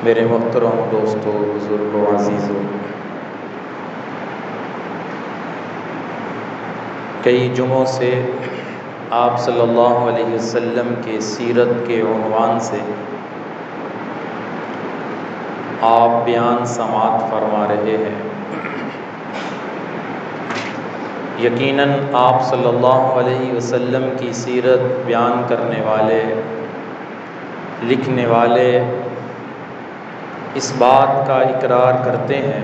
میرے محترم دوستو، بزرگوں، عزیزوں، کئی جمعوں سے آپ صلی اللہ علیہ وسلم کے سیرت کے عنوان سے آپ بیان سماعت فرما رہے ہیں۔ یقیناً آپ صلی اللہ علیہ وسلم کی سیرت بیان کرنے والے، لکھنے والے اس بات کا اقرار کرتے ہیں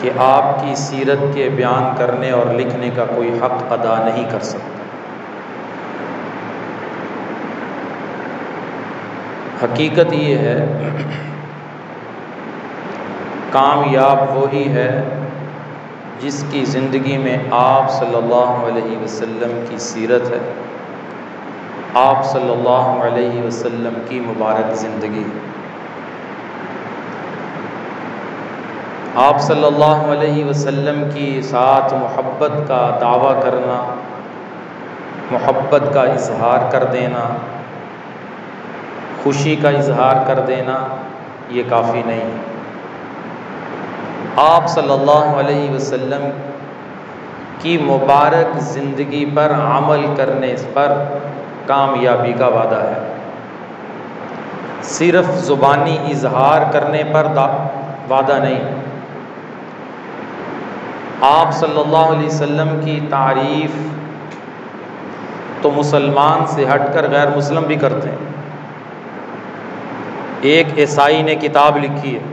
کہ آپ کی سیرت کے بیان کرنے اور لکھنے کا کوئی حق ادا نہیں کر سکتا۔ حقیقت یہ ہے، کامیاب وہی ہے جس کی زندگی میں آپ صلی اللہ علیہ وسلم کی سیرت ہے، آپ صلی اللہ علیہ وسلم کی مبارک زندگی ہے۔ آپ صلی اللہ علیہ وسلم کی ساتھ محبت کا دعویٰ کرنا، محبت کا اظہار کر دینا، خوشی کا اظہار کر دینا، یہ کافی نہیں ہے۔ آپ صلی اللہ علیہ وسلم کی مبارک زندگی پر عمل کرنے پر کامیابی کا وعدہ ہے۔ صرف زبانی اظہار کرنے پر وعدہ نہیں۔ آپ صلی اللہ علیہ وسلم کی تعریف تو مسلمان سے ہٹ کر غیر مسلم بھی کرتے ہیں۔ ایک عیسائی نے کتاب لکھی ہے،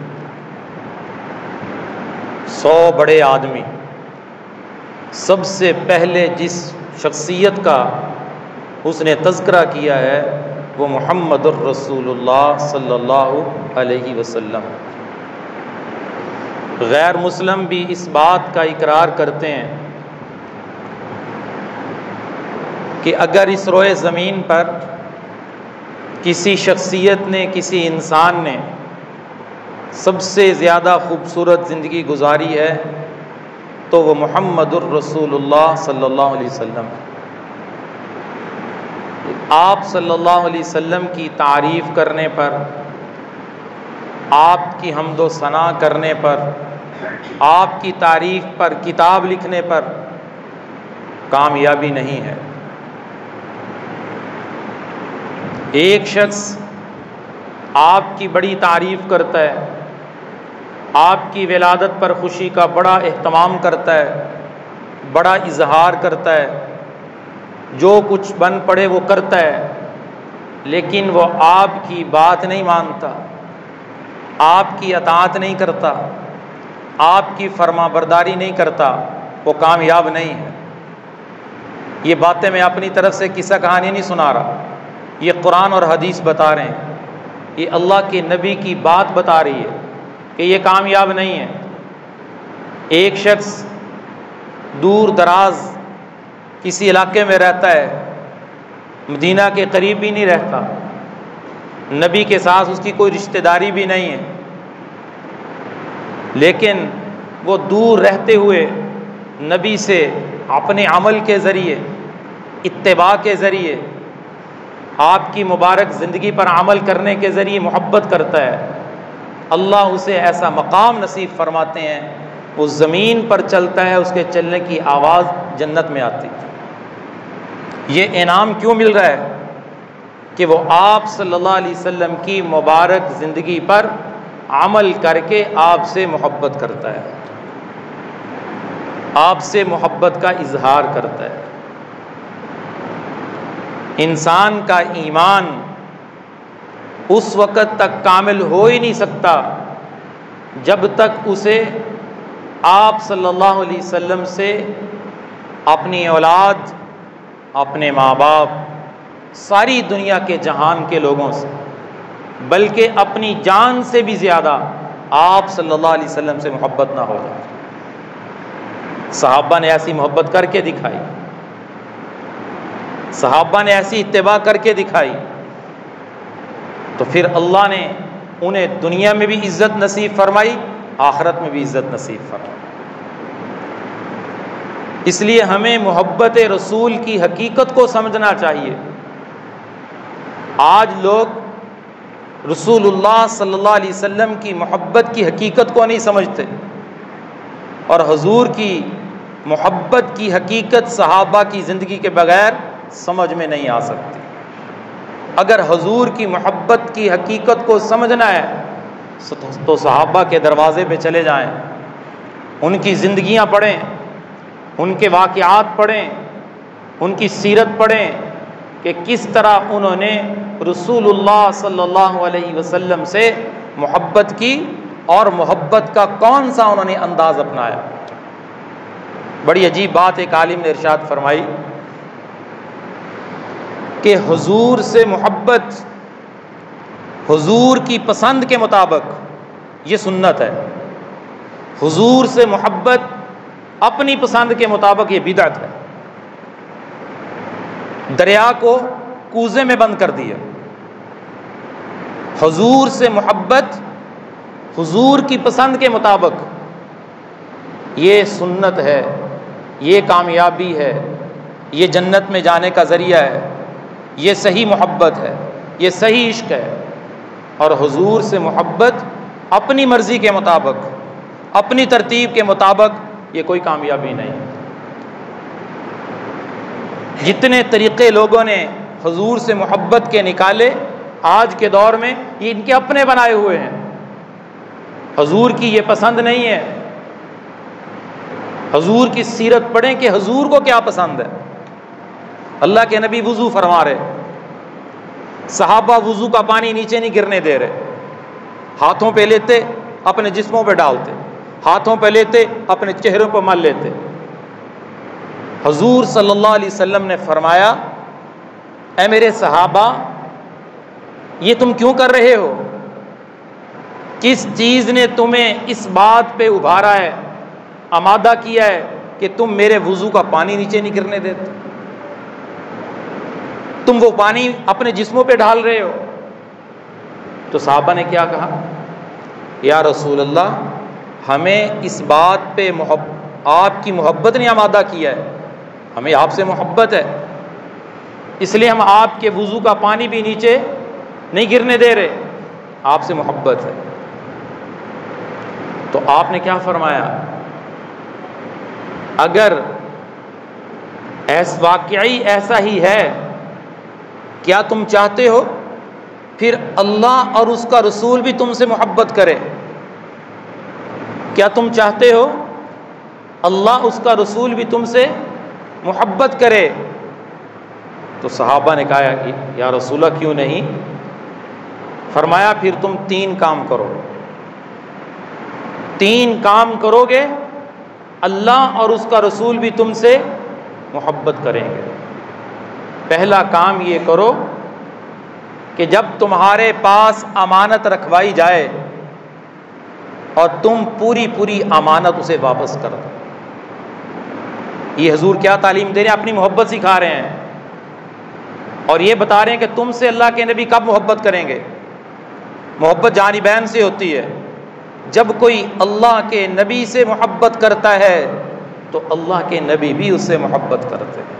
100 بڑے آدمی، سب سے پہلے جس شخصیت کا اس نے تذکرہ کیا ہے وہ محمد الرسول اللہ صلی اللہ علیہ وسلم۔ غیر مسلم بھی اس بات کا اقرار کرتے ہیں کہ اگر اس روئے زمین پر کسی شخصیت نے، کسی انسان نے سب سے زیادہ خوبصورت زندگی گزاری ہے تو وہ محمد الرسول اللہ صلی اللہ علیہ وسلم۔ آپ صلی اللہ علیہ وسلم کی تعریف کرنے پر، آپ کی حمد و ثنا کرنے پر، آپ کی تعریف پر کتاب لکھنے پر کامیابی نہیں ہے۔ ایک شخص آپ کی بڑی تعریف کرتا ہے، آپ کی ولادت پر خوشی کا بڑا اہتمام کرتا ہے، بڑا اظہار کرتا ہے، جو کچھ بن پڑے وہ کرتا ہے، لیکن وہ آپ کی بات نہیں مانتا، آپ کی اطاعت نہیں کرتا، آپ کی فرما برداری نہیں کرتا، وہ کامیاب نہیں ہے۔ یہ باتیں میں اپنی طرف سے قصہ کہانی نہیں سنا رہا، یہ قرآن اور حدیث بتا رہے ہیں، یہ اللہ کے نبی کی بات بتا رہی ہے کہ یہ کامیاب نہیں ہے۔ ایک شخص دور دراز کسی علاقے میں رہتا ہے، مدینہ کے قریب بھی نہیں رہتا، نبی کے ساتھ اس کی کوئی رشتہ داری بھی نہیں ہے، لیکن وہ دور رہتے ہوئے نبی سے اپنے عمل کے ذریعے، اتباع کے ذریعے، آپ کی مبارک زندگی پر عمل کرنے کے ذریعے محبت کرتا ہے۔ اللہ اسے ایسا مقام نصیب فرماتے ہیں، وہ زمین پر چلتا ہے، اس کے چلنے کی آواز جنت میں آتی ہے۔ یہ انعام کیوں مل رہا ہے؟ کہ وہ آپ صلی اللہ علیہ وسلم کی مبارک زندگی پر عمل کر کے آپ سے محبت کرتا ہے، آپ سے محبت کا اظہار کرتا ہے۔ انسان کا ایمان اس وقت تک کامل ہو ہی نہیں سکتا جب تک اسے آپ صلی اللہ علیہ وسلم سے، اپنی اولاد، اپنے ماں باپ، ساری دنیا کے جہان کے لوگوں سے، بلکہ اپنی جان سے بھی زیادہ آپ صلی اللہ علیہ وسلم سے محبت نہ ہو جائے۔ صحابہ نے ایسی محبت کر کے دکھائی، صحابہ نے ایسی اتباع کر کے دکھائی، تو پھر اللہ نے انہیں دنیا میں بھی عزت نصیب فرمائی، آخرت میں بھی عزت نصیب فرمائی۔ اس لیے ہمیں محبت رسول کی حقیقت کو سمجھنا چاہیے۔ آج لوگ رسول اللہ صلی اللہ علیہ وسلم کی محبت کی حقیقت کو نہیں سمجھتے، اور حضور کی محبت کی حقیقت صحابہ کی زندگی کے بغیر سمجھ میں نہیں آ سکتی۔ اگر حضور کی محبت کی حقیقت کو سمجھنا ہے تو صحابہ کے دروازے پہ چلے جائیں، ان کی زندگیاں پڑھیں، ان کے واقعات پڑھیں، ان کی سیرت پڑھیں کہ کس طرح انہوں نے رسول اللہ صلی اللہ علیہ وسلم سے محبت کی اور محبت کا کون سا انہوں نے انداز اپنایا۔ بڑی عجیب بات ایک عالم نے ارشاد فرمائی کہ حضور سے محبت حضور کی پسند کے مطابق یہ سنت ہے، حضور سے محبت اپنی پسند کے مطابق یہ بدعت ہے۔ دریا کو کوزے میں بند کر دیا۔ حضور سے محبت حضور کی پسند کے مطابق یہ سنت ہے، یہ کامیابی ہے، یہ جنت میں جانے کا ذریعہ ہے، یہ صحیح محبت ہے، یہ صحیح عشق ہے۔ اور حضور سے محبت اپنی مرضی کے مطابق، اپنی ترتیب کے مطابق یہ کوئی کامیابی نہیں۔ جتنے طریقے لوگوں نے حضور سے محبت کے نکالے آج کے دور میں یہ ان کے اپنے بنائے ہوئے ہیں، حضور کی یہ پسند نہیں ہے۔ حضور کی سیرت پڑھیں کہ حضور کو کیا پسند ہے۔ اللہ کے نبی وضو فرما رہے، صحابہ وضو کا پانی نیچے نہیں گرنے دے رہے، ہاتھوں پہ لیتے اپنے جسموں پہ ڈالتے، ہاتھوں پہ لیتے اپنے چہروں پہ مل لیتے۔ حضور صلی اللہ علیہ وسلم نے فرمایا، اے میرے صحابہ یہ تم کیوں کر رہے ہو؟ کس چیز نے تمہیں اس بات پہ ابھارا ہے، آمادہ کیا ہے کہ تم میرے وضو کا پانی نیچے نہیں گرنے دیتے؟ تم وہ پانی اپنے جسموں پہ ڈال رہے ہو۔ تو صحابہ نے کیا کہا؟ یا رسول اللہ ہمیں اس بات پہ آپ کی محبت نے آمادہ کیا ہے، ہمیں آپ سے محبت ہے، اس لیے ہم آپ کے وضو کا پانی بھی نیچے نہیں گرنے دے رہے، آپ سے محبت ہے۔ تو آپ نے کیا فرمایا؟ اگر واقعی ایسا ہی ہے، کیا تم چاہتے ہو پھر اللہ اور اس کا رسول بھی تم سے محبت کرے؟ کیا تم چاہتے ہو اللہ اس کا رسول بھی تم سے محبت کرے؟ تو صحابہ نے کہا یا رسول اللہ کیوں نہیں؟ فرمایا پھر تم 3 کام کرو، 3 کام کرو گے اللہ اور اس کا رسول بھی تم سے محبت کریں گے۔ پہلا کام یہ کرو کہ جب تمہارے پاس امانت رکھوائی جائے اور تم پوری امانت اسے واپس کر دو۔ یہ حضور کیا تعلیم دے رہے ہیں؟ اپنی محبت سکھا رہے ہیں اور یہ بتا رہے ہیں کہ تم سے اللہ کے نبی کب محبت کریں گے؟ محبت جانبین سے ہوتی ہے۔ جب کوئی اللہ کے نبی سے محبت کرتا ہے تو اللہ کے نبی بھی اس سے محبت کرتے ہیں۔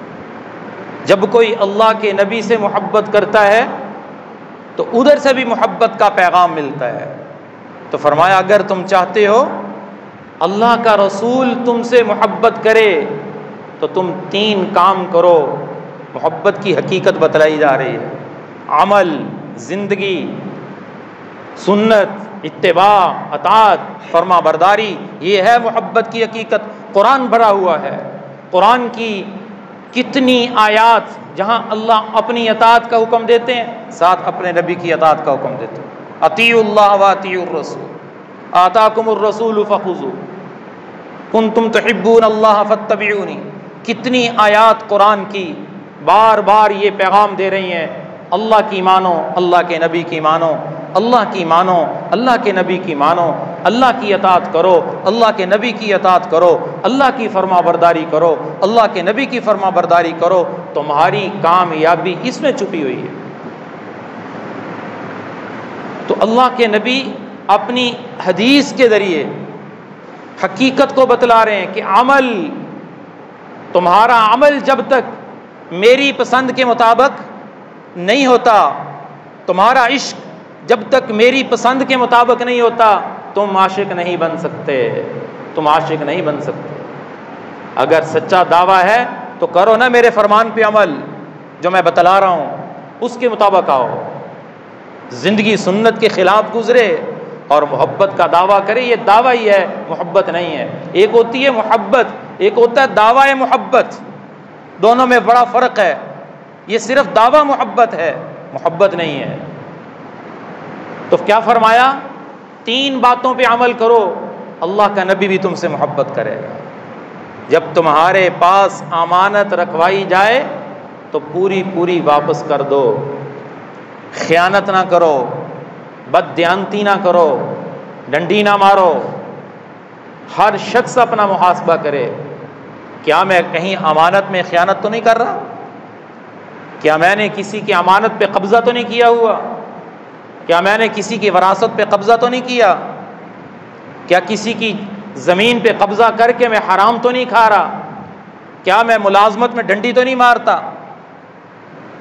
جب کوئی اللہ کے نبی سے محبت کرتا ہے تو ادھر سے بھی محبت کا پیغام ملتا ہے۔ تو فرمایا اگر تم چاہتے ہو اللہ کا رسول تم سے محبت کرے تو تم 3 کام کرو۔ محبت کی حقیقت بتلائی جا رہی ہے، عمل، زندگی، سنت، اتباع، اطاعت، فرما برداری، یہ ہے محبت کی حقیقت۔ قرآن بھرا ہوا ہے، قرآن کی کتنی آیات جہاں اللہ اپنی اطاعت کا حکم دیتے ہیں، ساتھ اپنے نبی کی اطاعت کا حکم دیتے ہیں۔ اطیعوا اللہ واطیعوا الرسول، آتاکم الرسول فخذوہ، کنتم تحبون اللہ فاتبعونی۔ کتنی آیات قرآن کی بار بار یہ پیغام دے رہی ہیں، اللہ کی مانو، اللہ کے نبی کی مانو، اللہ کی مانو، اللہ کے نبی کی مانو، اللہ کی اطاعت کرو، اللہ کے نبی کی اطاعت کرو، اللہ کی فرما برداری کرو، اللہ کے نبی کی فرما برداری کرو، تمہاری کامیابی اس میں چھپی ہوئی ہے۔ تو اللہ کے نبی اپنی حدیث کے ذریعے حقیقت کو بتلا رہے ہیں کہ عمل، تمہارا عمل جب تک میری پسند کے مطابق نہیں ہوتا، تمہارا عشق جب تک میری پسند کے مطابق نہیں ہوتا تم عاشق نہیں بن سکتے، تم عاشق نہیں بن سکتے۔ اگر سچا دعویٰ ہے تو کرو نا میرے فرمان پہ عمل، جو میں بتلا رہا ہوں اس کے مطابق آؤ۔ زندگی سنت کے خلاف گزرے اور محبت کا دعویٰ کرے، یہ دعویٰ ہی ہے، محبت نہیں ہے۔ ایک ہوتی ہے محبت، ایک ہوتا ہے دعویٰ محبت، دونوں میں بڑا فرق ہے۔ یہ صرف دعویٰ محبت ہے، محبت نہیں ہے۔ تو کیا فرمایا؟ 3 باتوں پہ عمل کرو، اللہ کا نبی بھی تم سے محبت کرے گا۔ جب تمہارے پاس امانت رکھوائی جائے تو پوری پوری واپس کر دو، خیانت نہ کرو، بد دیانتی نہ کرو، ڈنڈی نہ مارو۔ ہر شخص اپنا محاسبہ کرے، کیا میں کہیں امانت میں خیانت تو نہیں کر رہا؟ کیا میں نے کسی کی امانت پہ قبضہ تو نہیں کیا ہوا؟ کیا میں نے کسی کی وراثت پہ قبضہ تو نہیں کیا؟ کیا کسی کی زمین پہ قبضہ کر کے میں حرام تو نہیں کھا رہا؟ کیا میں ملازمت میں ڈنڈی تو نہیں مارتا؟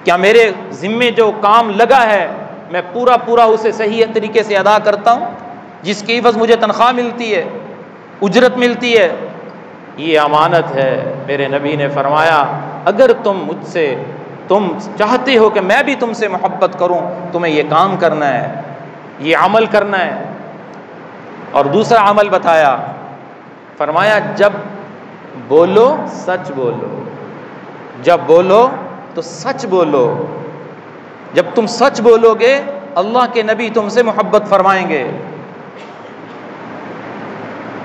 کیا میرے ذمے جو کام لگا ہے میں پورا اسے صحیح طریقے سے ادا کرتا ہوں، جس کی عوض مجھے تنخواہ ملتی ہے، اجرت ملتی ہے؟ یہ امانت ہے۔ میرے نبی نے فرمایا اگر تم چاہتے ہو کہ میں بھی تم سے محبت کروں، تمہیں یہ کام کرنا ہے، یہ عمل کرنا ہے۔ اور دوسرا عمل بتایا، فرمایا جب بولو سچ بولو، جب بولو تو سچ بولو۔ جب تم سچ بولو گے اللہ کے نبی تم سے محبت فرمائیں گے۔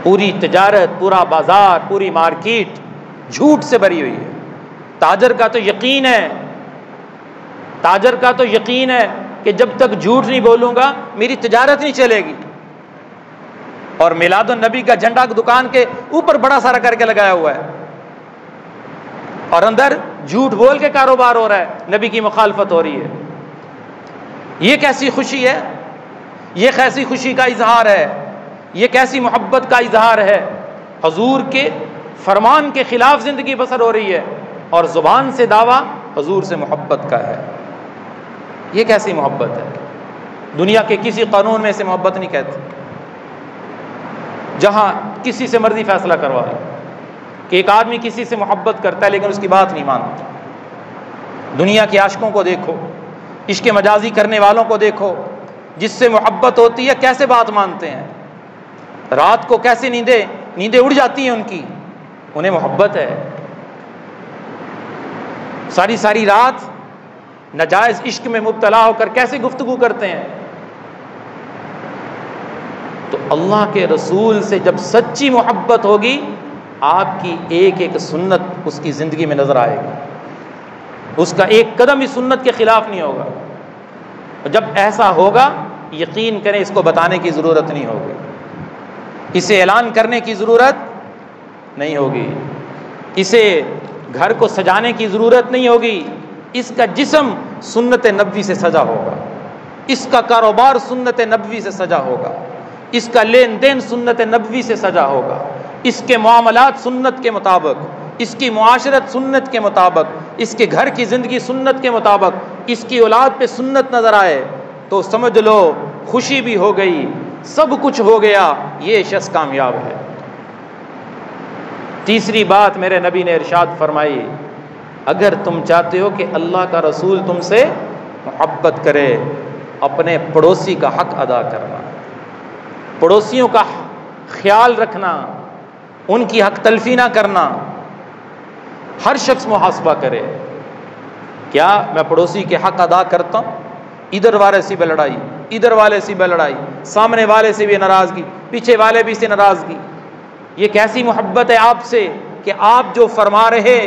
پوری تجارت، پورا بازار، پوری مارکیٹ جھوٹ سے بھری ہوئی ہے۔ تاجر کا تو یقین ہے، تاجر کا تو یقین ہے کہ جب تک جھوٹ نہیں بولوں گا میری تجارت نہیں چلے گی۔ اور میلاد النبی کا جھنڈا دکان کے اوپر بڑا سارا کر کے لگایا ہوا ہے، اور اندر جھوٹ بول کے کاروبار ہو رہا ہے، نبی کی مخالفت ہو رہی ہے۔ یہ کیسی خوشی ہے؟ یہ کیسی خوشی کا اظہار ہے؟ یہ کیسی محبت کا اظہار ہے؟ حضور کے فرمان کے خلاف زندگی بسر ہو رہی ہے اور زبان سے دعویٰ حضور سے محبت کا ہے۔ یہ کیسی محبت ہے؟ دنیا کے کسی قانون میں سے محبت نہیں کہتے، جہاں کسی سے مرضی فیصلہ کروا لو کہ ایک آدمی کسی سے محبت کرتا ہے لیکن اس کی بات نہیں مانتا۔ دنیا کے عاشقوں کو دیکھو، عشق مجازی کرنے والوں کو دیکھو، جس سے محبت ہوتی ہے کیسے بات مانتے ہیں، رات کو کیسے نیندیں اڑ جاتی ہیں ان کی، انہیں محبت ہے۔ ساری رات ناجائز عشق میں مبتلا ہو کر کیسے گفتگو کرتے ہیں۔ تو اللہ کے رسول سے جب سچی محبت ہوگی آپ کی ایک ایک سنت اس کی زندگی میں نظر آئے گی، اس کا ایک قدم اس سنت کے خلاف نہیں ہوگا۔ جب ایسا ہوگا یقین کریں اس کو بتانے کی ضرورت نہیں ہوگی، اسے اعلان کرنے کی ضرورت نہیں ہوگی، اسے گھر کو سجانے کی ضرورت نہیں ہوگی۔ اس کا جسم سنت نبوی سے سجا ہوگا، اس کا کاروبار سنت نبوی سے سجا ہوگا، اس کا لین دین سنت نبوی سے سجا ہوگا، اس کے معاملات سنت کے مطابق، اس کی معاشرت سنت کے مطابق، اس کے گھر کی زندگی سنت کے مطابق، اس کی اولاد پہ سنت نظر آئے تو سمجھ لو خوشی بھی ہو گئی، سب کچھ ہو گیا، یہ شخص کامیاب ہے۔ تیسری بات میرے نبی نے ارشاد فرمائی، اگر تم چاہتے ہو کہ اللہ کا رسول تم سے محبت کرے، اپنے پڑوسی کا حق ادا کرنا، پڑوسیوں کا خیال رکھنا، ان کی حق تلفی نہ کرنا۔ ہر شخص محاسبہ کرے، کیا میں پڑوسی کے حق ادا کرتا ہوں؟ ادھر والے سے بھی لڑائی، ادھر والے سے بھی لڑائی، سامنے والے سے بھی ناراضگی، پیچھے والے بھی سے ناراضگی۔ یہ کیسی محبت ہے آپ سے کہ آپ جو فرما رہے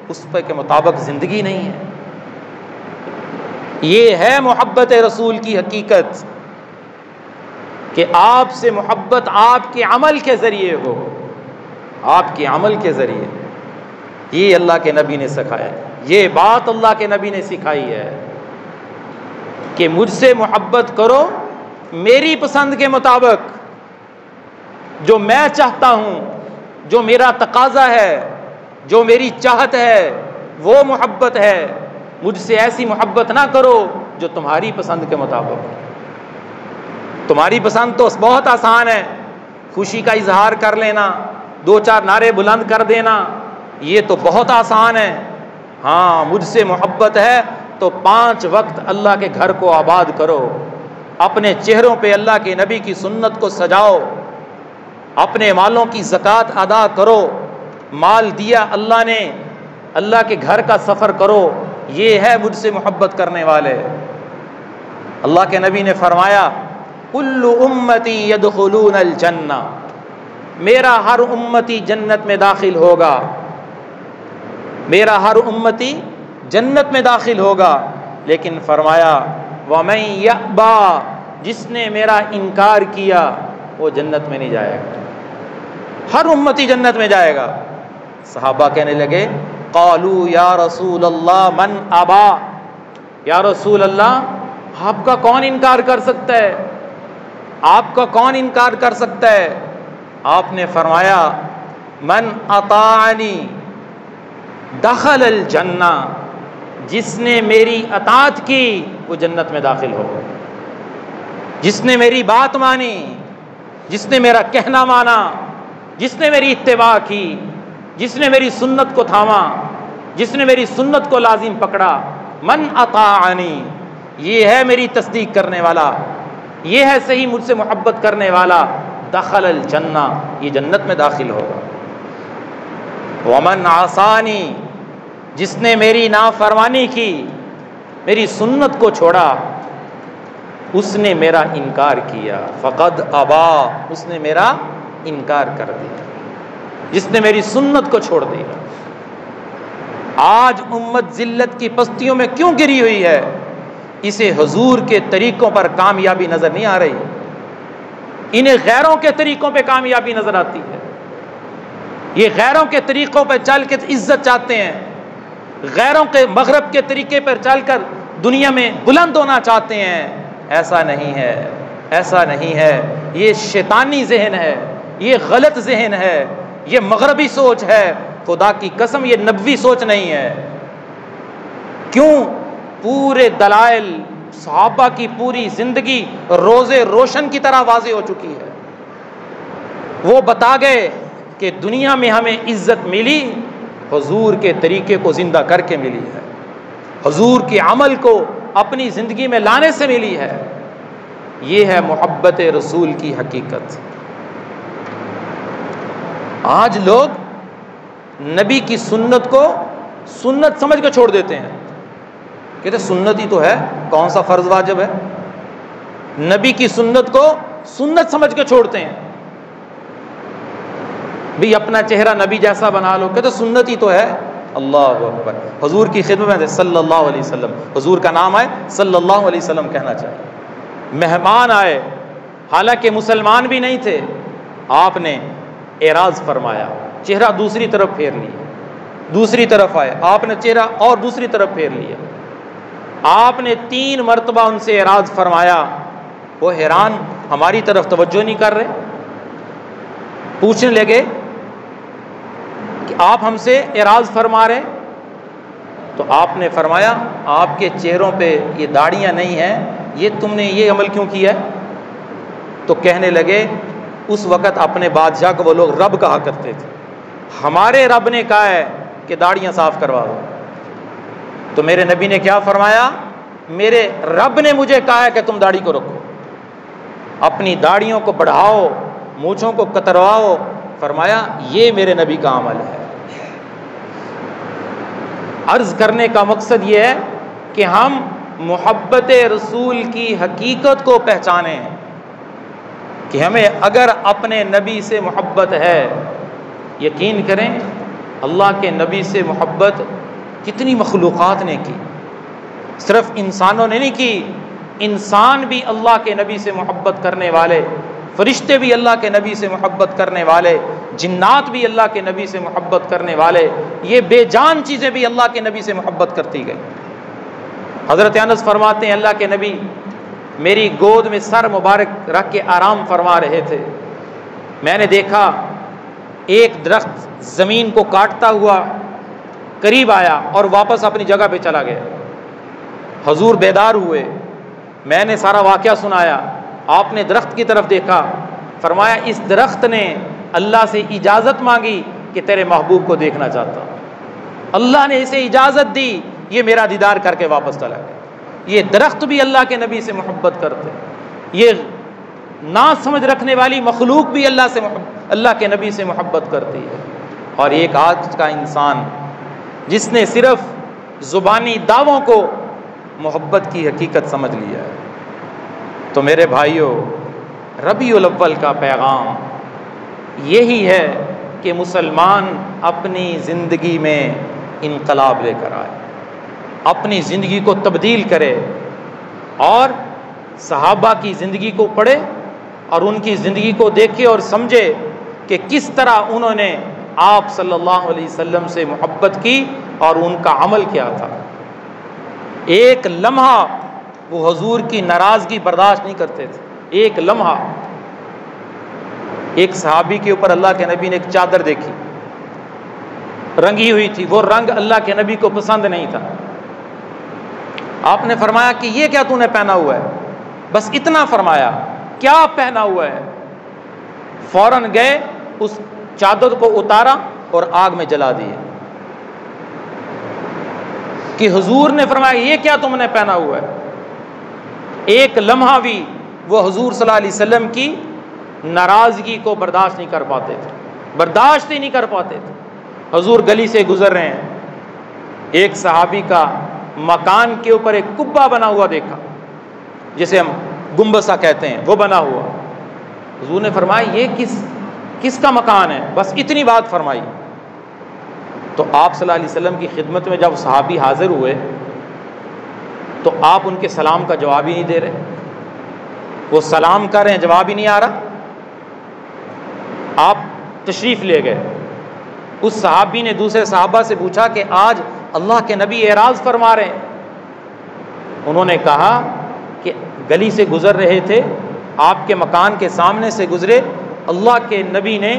اس پہ کے مطابق زندگی نہیں ہے۔ یہ ہے محبت رسول کی حقیقت کہ آپ سے محبت آپ کے عمل کے ذریعے ہو، آپ کے عمل کے ذریعے۔ یہ اللہ کے نبی نے سکھایا ہے، یہ بات اللہ کے نبی نے سکھائی ہے کہ مجھ سے محبت کرو میری پسند کے مطابق، جو میں چاہتا ہوں، جو میرا تقاضا ہے، جو میری چاہت ہے وہ محبت ہے۔ مجھ سے ایسی محبت نہ کرو جو تمہاری پسند کے مطابق۔ تمہاری پسند تو بہت آسان ہے، خوشی کا اظہار کر لینا، 2-4 نعرے بلند کر دینا، یہ تو بہت آسان ہے۔ ہاں مجھ سے محبت ہے تو 5 وقت اللہ کے گھر کو آباد کرو، اپنے چہروں پہ اللہ کے نبی کی سنت کو سجاؤ، اپنے مالوں کی زکوٰۃ ادا کرو، مال دیا اللہ نے، اللہ کے گھر کا سفر کرو، یہ ہے مجھ سے محبت کرنے والے۔ اللہ کے نبی نے فرمایا کل امتی یدخلون الجنہ، میرا ہر امتی جنت میں داخل ہوگا، میرا ہر امتی جنت میں داخل ہوگا، لیکن فرمایا وَمَن يَأْبَى، جس نے میرا انکار کیا وہ جنت میں نہیں جائے گا۔ ہر امتی جنت میں جائے گا۔ صحابہ کہنے لگے قالوا یا رسول اللہ من ابا، یا رسول اللہ آپ کا کون انکار کر سکتا ہے، آپ کا کون انکار کر سکتا ہے؟ آپ نے فرمایا من اطاعنی دخل الجنہ، جس نے میری اطاعت کی وہ جنت میں داخل ہو، جس نے میری بات مانی، جس نے میرا کہنا مانا، جس نے میری اتباع کی، جس نے میری سنت کو تھاما، جس نے میری سنت کو لازم پکڑا، من اطاعنی، یہ ہے میری تصدیق کرنے والا، یہ ہے صحیح مجھ سے محبت کرنے والا، دخل الجنہ، یہ جنت میں داخل ہوگا۔ ومن عصانی، جس نے میری نافرمانی کی، میری سنت کو چھوڑا، اس نے میرا انکار کیا، فقد ابا، اس نے میرا انکار کر دیا، جس نے میری سنت کو چھوڑ دیا۔ آج امت ذلت کی پستیوں میں کیوں گری ہوئی ہے؟ اسے حضور کے طریقوں پر کامیابی نظر نہیں آ رہی، انہیں غیروں کے طریقوں پہ کامیابی نظر آتی ہے۔ یہ غیروں کے طریقوں پہ چل کے عزت چاہتے ہیں، غیروں کے مغرب کے طریقے پر چل کر دنیا میں بلند ہونا چاہتے ہیں۔ ایسا نہیں ہے، ایسا نہیں ہے، یہ شیطانی ذہن ہے، یہ غلط ذہن ہے، یہ مغربی سوچ ہے، خدا کی قسم یہ نبوی سوچ نہیں ہے۔ کیوں؟ پورے دلائل، صحابہ کی پوری زندگی روزے روشن کی طرح واضح ہو چکی ہے۔ وہ بتا گئے کہ دنیا میں ہمیں عزت ملی حضور کے طریقے کو زندہ کر کے ملی ہے، حضور کے عمل کو اپنی زندگی میں لانے سے ملی ہے۔ یہ ہے محبت رسول کی حقیقت۔ آج لوگ نبی کی سنت کو سنت سمجھ کے چھوڑ دیتے ہیں، کہتے سنت ہی تو ہے، کون سا فرض واجب ہے؟ نبی کی سنت کو سنت سمجھ کے چھوڑتے ہیں۔ بھی اپنا چہرہ نبی جیسا بنا لو، کہتے سنت ہی تو ہے۔ اللہ اکبر، حضور کی خدمت میں صلی اللہ علیہ وسلم، حضور کا نام آئے صلی اللہ علیہ وسلم کہنا چاہیے۔ مہمان آئے، حالانکہ مسلمان بھی نہیں تھے، آپ نے اعراض فرمایا، چہرہ دوسری طرف پھیر لیا، دوسری طرف آئے، آپ نے چہرہ اور دوسری طرف پھیر لیا، آپ نے 3 مرتبہ ان سے اعراض فرمایا۔ وہ حیران، ہماری طرف توجہ نہیں کر رہے، پوچھنے لگے کہ آپ ہم سے اعراض فرما رہے؟ تو آپ نے فرمایا آپ کے چہروں پہ یہ داڑیاں نہیں ہیں، یہ تم نے یہ عمل کیوں کیا ہے؟ تو کہنے لگے اس وقت اپنے بادشاہ کو وہ لوگ رب کہا کرتے تھے، ہمارے رب نے کہا ہے کہ داڑیاں صاف کروا دو۔ تو میرے نبی نے کیا فرمایا؟ میرے رب نے مجھے کہا ہے کہ تم داڑھی کو رکھو، اپنی داڑھیوں کو بڑھاؤ، مونچھوں کو کترواؤ۔ فرمایا یہ میرے نبی کا عمل ہے۔ عرض کرنے کا مقصد یہ ہے کہ ہم محبت رسول کی حقیقت کو پہچانیں کہ ہمیں اگر اپنے نبی سے محبت ہے، یقین کریں اللہ کے نبی سے محبت کتنی مخلوقات نے کی، صرف انسانوں نے نہیں کی، انسان بھی اللہ کے نبی سے محبت کرنے والے، فرشتے بھی اللہ کے نبی سے محبت کرنے والے، جنات بھی اللہ کے نبی سے محبت کرنے والے، یہ بے جان چیزیں بھی اللہ کے نبی سے محبت کرتی گئی۔ حضرت انس فرماتے ہیں اللہ کے نبی میری گود میں سر مبارک رکھ کے آرام فرما رہے تھے، میں نے دیکھا ایک درخت زمین کو کاٹتا ہوا قریب آیا اور واپس اپنی جگہ پہ چلا گیا۔ حضور بیدار ہوئے، میں نے سارا واقعہ سنایا، آپ نے درخت کی طرف دیکھا، فرمایا اس درخت نے اللہ سے اجازت مانگی کہ تیرے محبوب کو دیکھنا چاہتا ہوں، اللہ نے اسے اجازت دی، یہ میرا دیدار کر کے واپس چلا گیا۔ یہ درخت بھی اللہ کے نبی سے محبت کرتے، یہ نا سمجھ رکھنے والی مخلوق بھی اللہ کے نبی سے محبت کرتی ہے۔ اور ایک آج کا انسان جس نے صرف زبانی دعووں کو محبت کی حقیقت سمجھ لیا ہے۔ تو میرے بھائیوں، ربیع الاول کا پیغام یہی ہے کہ مسلمان اپنی زندگی میں انقلاب لے کر آئے، اپنی زندگی کو تبدیل کرے، اور صحابہ کی زندگی کو پڑھے اور ان کی زندگی کو دیکھے اور سمجھے کہ کس طرح انہوں نے آپ صلی اللہ علیہ وسلم سے محبت کی اور ان کا عمل کیا تھا۔ ایک لمحہ وہ حضور کی ناراضگی برداشت نہیں کرتے تھے، ایک لمحہ۔ ایک صحابی کے اوپر اللہ کے نبی نے ایک چادر دیکھی، رنگی ہوئی تھی، وہ رنگ اللہ کے نبی کو پسند نہیں تھا۔ آپ نے فرمایا کہ یہ کیا تو نے پہنا ہوا ہے؟ بس اتنا فرمایا، کیا پہنا ہوا ہے؟ فوراً گئے، اس چادر کو اتارا اور آگ میں جلا دیے۔ کہ حضور نے فرمایا یہ کیا تم نے پہنا ہوا ہے؟ ایک لمحہ بھی وہ حضور صلی اللہ علیہ وسلم کی ناراضگی کو برداشت نہیں کر پاتے تھے، برداشت ہی نہیں کر پاتے تھے۔ حضور گلی سے گزر رہے ہیں، ایک صحابی کا مکان کے اوپر ایک کبا بنا ہوا دیکھا، جسے ہم گنبسا کہتے ہیں، وہ بنا ہوا۔ حضور نے فرمایا یہ کس کا مکان ہے؟ بس اتنی بات فرمائی۔ تو آپ صلی اللہ علیہ وسلم کی خدمت میں جب صحابی حاضر ہوئے تو آپ ان کے سلام کا جواب ہی نہیں دے رہے، وہ سلام کر رہے ہیں، جواب ہی نہیں آ رہا۔ آپ تشریف لے گئے، اس صحابی نے دوسرے صحابہ سے پوچھا کہ آج اللہ کے نبی اعراض فرما رہے ہیں۔ انہوں نے کہا کہ گلی سے گزر رہے تھے، آپ کے مکان کے سامنے سے گزرے، اللہ کے نبی نے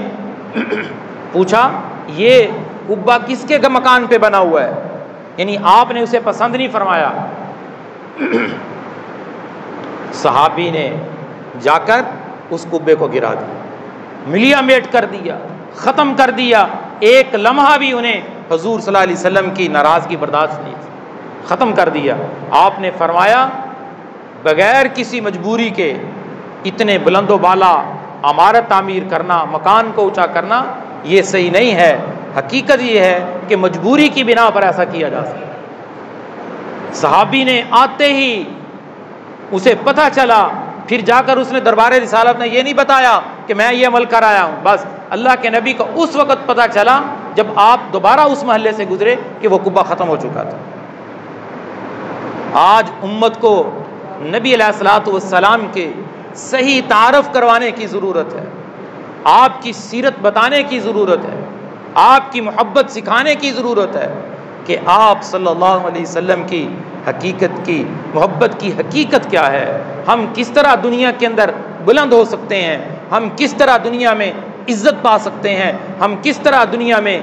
پوچھا یہ قبہ کس کے مکان پہ بنا ہوا ہے؟ یعنی آپ نے اسے پسند نہیں فرمایا۔ صحابی نے جا کر اس قبے کو گرا دیا، ملیا میٹ کر دیا، ختم کر دیا۔ ایک لمحہ بھی انہیں حضور صلی اللہ علیہ وسلم کی ناراضگی برداشت نہیں تھی، ختم کر دیا۔ آپ نے فرمایا بغیر کسی مجبوری کے اتنے بلند و بالا عمارت تعمیر کرنا، مکان کو اونچا کرنا، یہ صحیح نہیں ہے۔ حقیقت یہ ہے کہ مجبوری کی بنا پر ایسا کیا جا سکتا۔ صحابی نے آتے ہی اسے پتہ چلا، پھر جا کر اس نے دربار رسالت نے یہ نہیں بتایا کہ میں یہ عمل کر آیا ہوں، بس اللہ کے نبی کو اس وقت پتہ چلا جب آپ دوبارہ اس محلے سے گزرے کہ وہ قبہ ختم ہو چکا تھا۔ آج امت کو نبی علیہ الصلوۃ والسلام کے صحیح تعارف کروانے کی ضرورت ہے، آپ کی سیرت بتانے کی ضرورت ہے، آپ کی محبت سکھانے کی ضرورت ہے کہ آپ صلی اللہ علیہ وسلم کی حقیقت کی محبت کی حقیقت کیا ہے، ہم کس طرح دنیا کے اندر بلند ہو سکتے ہیں، ہم کس طرح دنیا میں عزت پا سکتے ہیں، ہم کس طرح دنیا میں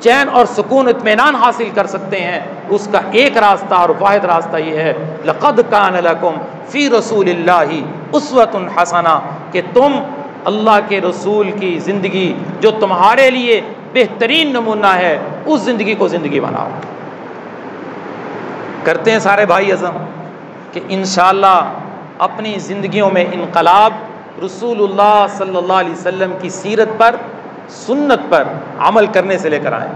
چین اور سکون اطمینان حاصل کر سکتے ہیں۔ اس کا ایک راستہ اور واحد راستہ یہ ہے، لقد کان لکم فی رسول اللہ اسوۃ حسنہ، کہ تم اللہ کے رسول کی زندگی جو تمہارے لیے بہترین نمونہ ہے، اس زندگی کو زندگی بناؤ۔ کرتے ہیں سارے بھائی عزم کہ انشاءاللہ اپنی زندگیوں میں انقلاب رسول اللہ صلی اللہ علیہ وسلم کی سیرت پر، سنت پر عمل کرنے سے لے کر آئیں۔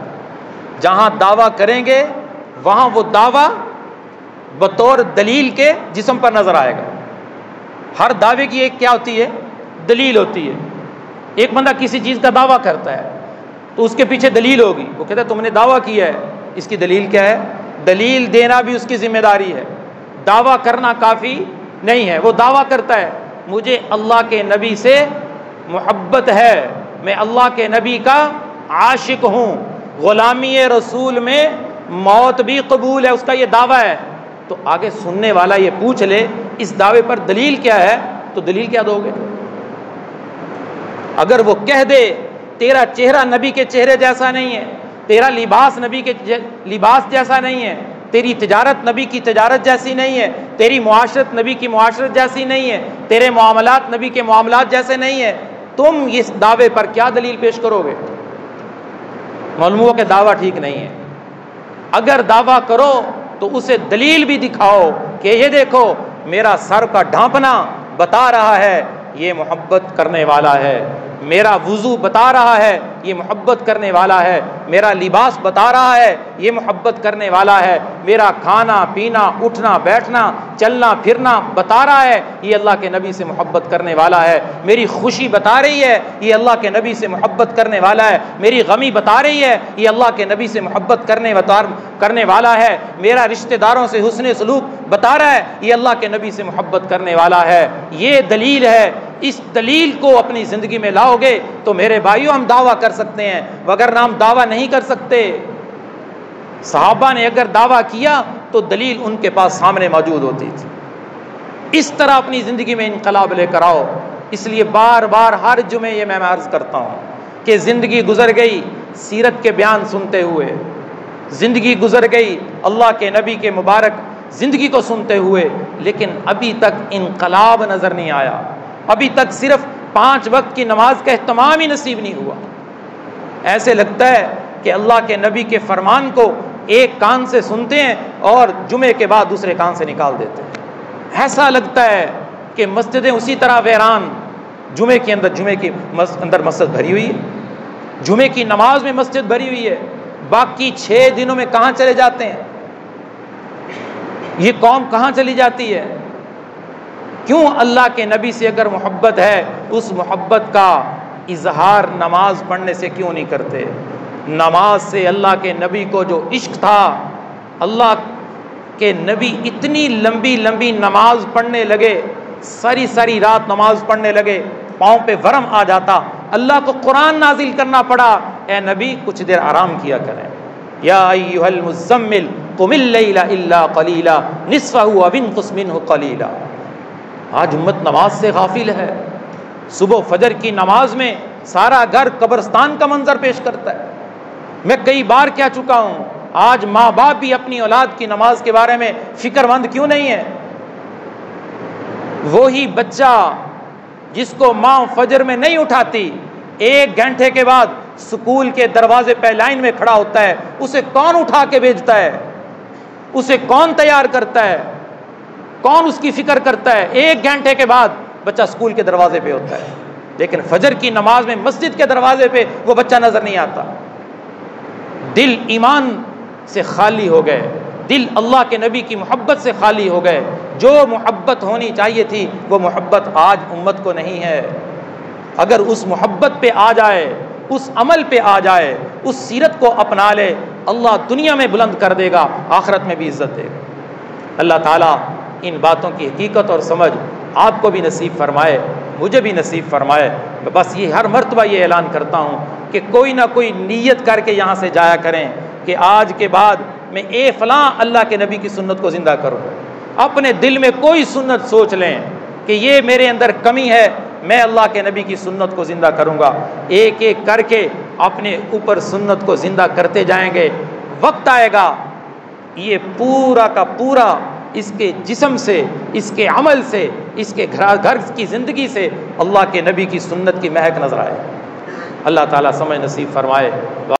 جہاں دعویٰ کریں گے وہاں وہ دعویٰ بطور دلیل کے جسم پر نظر آئے گا۔ ہر دعوے کی ایک کیا ہوتی ہے؟ دلیل ہوتی ہے۔ ایک بندہ کسی چیز کا دعویٰ کرتا ہے تو اس کے پیچھے دلیل ہوگی، وہ کہتا ہے تم نے دعویٰ کیا ہے، اس کی دلیل کیا ہے؟ دلیل دینا بھی اس کی ذمہ داری ہے، دعویٰ کرنا کافی نہیں ہے۔ وہ دعویٰ کرتا ہے مجھے اللہ کے نبی سے محبت ہے، میں اللہ کے نبی کا عاشق ہوں، غلامی رسول میں موت بھی قبول ہے، اس کا یہ دعویٰ ہے۔ تو آگے سننے والا یہ پوچھ لے اس دعوے پر دلیل کیا ہے، تو دلیل کیا دو گے؟ اگر وہ کہہ دے تیرا چہرہ نبی کے چہرے جیسا نہیں ہے، تیرا لباس نبی کے لباس جیسا نہیں ہے، تیری تجارت نبی کی تجارت جیسی نہیں ہے، تیری معاشرت نبی کی معاشرت جیسی نہیں ہے، تیرے معاملات نبی کے معاملات جیسے نہیں ہیں، تم اس دعوے پر کیا دلیل پیش کرو گے؟ معلوم ہوا کہ دعویٰ ٹھیک نہیں ہے۔ اگر دعویٰ کرو تو اسے دلیل بھی دکھاؤ کہ یہ دیکھو میرا سر کا ڈھانپنا بتا رہا ہے یہ محبت کرنے والا ہے، میرا وضو بتا رہا ہے یہ محبت کرنے والا ہے، میرا لباس بتا رہا ہے یہ محبت کرنے والا ہے، میرا کھانا پینا اٹھنا بیٹھنا چلنا پھرنا بتا رہا ہے یہ اللہ کے نبی سے محبت کرنے والا ہے، میری خوشی بتا رہی ہے یہ اللہ کے نبی سے محبت کرنے والا ہے، میری غمی بتا رہی ہے یہ اللہ کے نبی سے محبت کرنے والا ہے، میرا رشتہ داروں سے حسن سلوک بتا رہا ہے یہ اللہ کے نبی سے محبت کرنے والا ہے۔ یہ دلیل ہے، اس دلیل کو اپنی زندگی میں لاؤ گے تو میرے بھائیوں ہم دعویٰ کر سکتے ہیں، وگرنہ ہم دعویٰ نہیں کر سکتے۔ صحابہ نے اگر دعویٰ کیا تو دلیل ان کے پاس سامنے موجود ہوتی تھی۔ اس طرح اپنی زندگی میں انقلاب لے کر آؤ۔ اس لیے بار بار ہر جمعے یہ میں عرض کرتا ہوں کہ زندگی گزر گئی سیرت کے بیان سنتے ہوئے، زندگی گزر گئی اللہ کے نبی کے مبارک زندگی کو سنتے ہوئے، لیکن ابھی تک انقلاب نظر نہیں آیا، ابھی تک صرف 5 وقت کی نماز کا اہتمام ہی نصیب نہیں ہوا۔ ایسے لگتا ہے کہ اللہ کے نبی کے فرمان کو ایک کان سے سنتے ہیں اور جمعے کے بعد دوسرے کان سے نکال دیتے ہیں۔ ایسا لگتا ہے کہ مسجدیں اسی طرح ویران، جمعے کے اندر مسجد بھری ہوئی ہے، جمعے کی نماز میں مسجد بھری ہوئی ہے، باقی 6 دنوں میں کہاں چلے جاتے ہیں؟ یہ قوم کہاں چلی جاتی ہے؟ کیوں اللہ کے نبی سے اگر محبت ہے اس محبت کا اظہار نماز پڑھنے سے کیوں نہیں کرتے؟ نماز سے اللہ کے نبی کو جو عشق تھا، اللہ کے نبی اتنی لمبی لمبی نماز پڑھنے لگے، ساری رات نماز پڑھنے لگے، پاؤں پہ ورم آ جاتا، اللہ کو قرآن نازل کرنا پڑا، اے نبی کچھ دیر آرام کیا کریں، یا ایھا المزمل قم اللیل الا قلیلا نصفہ او انقص منہ قلیلا۔ آج امت نماز سے غافل ہے، صبح فجر کی نماز میں سارا گھر قبرستان کا منظر پیش کرتا ہے۔ میں کئی بار کہہ چکا ہوں، آج ماں باپ بھی اپنی اولاد کی نماز کے بارے میں فکر مند کیوں نہیں ہے؟ وہی بچہ جس کو ماں فجر میں نہیں اٹھاتی، 1 گھنٹے کے بعد سکول کے دروازے پہ لائن میں کھڑا ہوتا ہے، اسے کون اٹھا کے بھیجتا ہے؟ اسے کون تیار کرتا ہے؟ کون اس کی فکر کرتا ہے؟ 1 گھنٹے کے بعد بچہ سکول کے دروازے پہ ہوتا ہے، لیکن فجر کی نماز میں مسجد کے دروازے پہ وہ بچہ نظر نہیں آتا۔ دل ایمان سے خالی ہو گئے، دل اللہ کے نبی کی محبت سے خالی ہو گئے۔ جو محبت ہونی چاہیے تھی وہ محبت آج امت کو نہیں ہے۔ اگر اس محبت پہ آ جائے، اس عمل پہ آ جائے، اس سیرت کو اپنا لے، اللہ دنیا میں بلند کر دے گا، آخرت میں بھی عزت دے گا۔ اللہ تعالیٰ ان باتوں کی حقیقت اور سمجھ آپ کو بھی نصیب فرمائے، مجھے بھی نصیب فرمائے۔ بس یہ ہر مرتبہ یہ اعلان کرتا ہوں کہ کوئی نہ کوئی نیت کر کے یہاں سے جایا کریں کہ آج کے بعد میں فلاں اللہ کے نبی کی سنت کو زندہ کروں۔ اپنے دل میں کوئی سنت سوچ لیں کہ یہ میرے اندر کمی ہے، میں اللہ کے نبی کی سنت کو زندہ کروں گا۔ ایک ایک کر کے اپنے اوپر سنت کو زندہ کرتے جائیں گے، وقت آئے گا یہ پورا کا پورا اس کے جسم سے، اس کے عمل سے، اس کے گھر کی زندگی سے اللہ کے نبی کی سنت کی مہک نظر آئے۔ اللہ تعالیٰ سمجھ نصیب فرمائے۔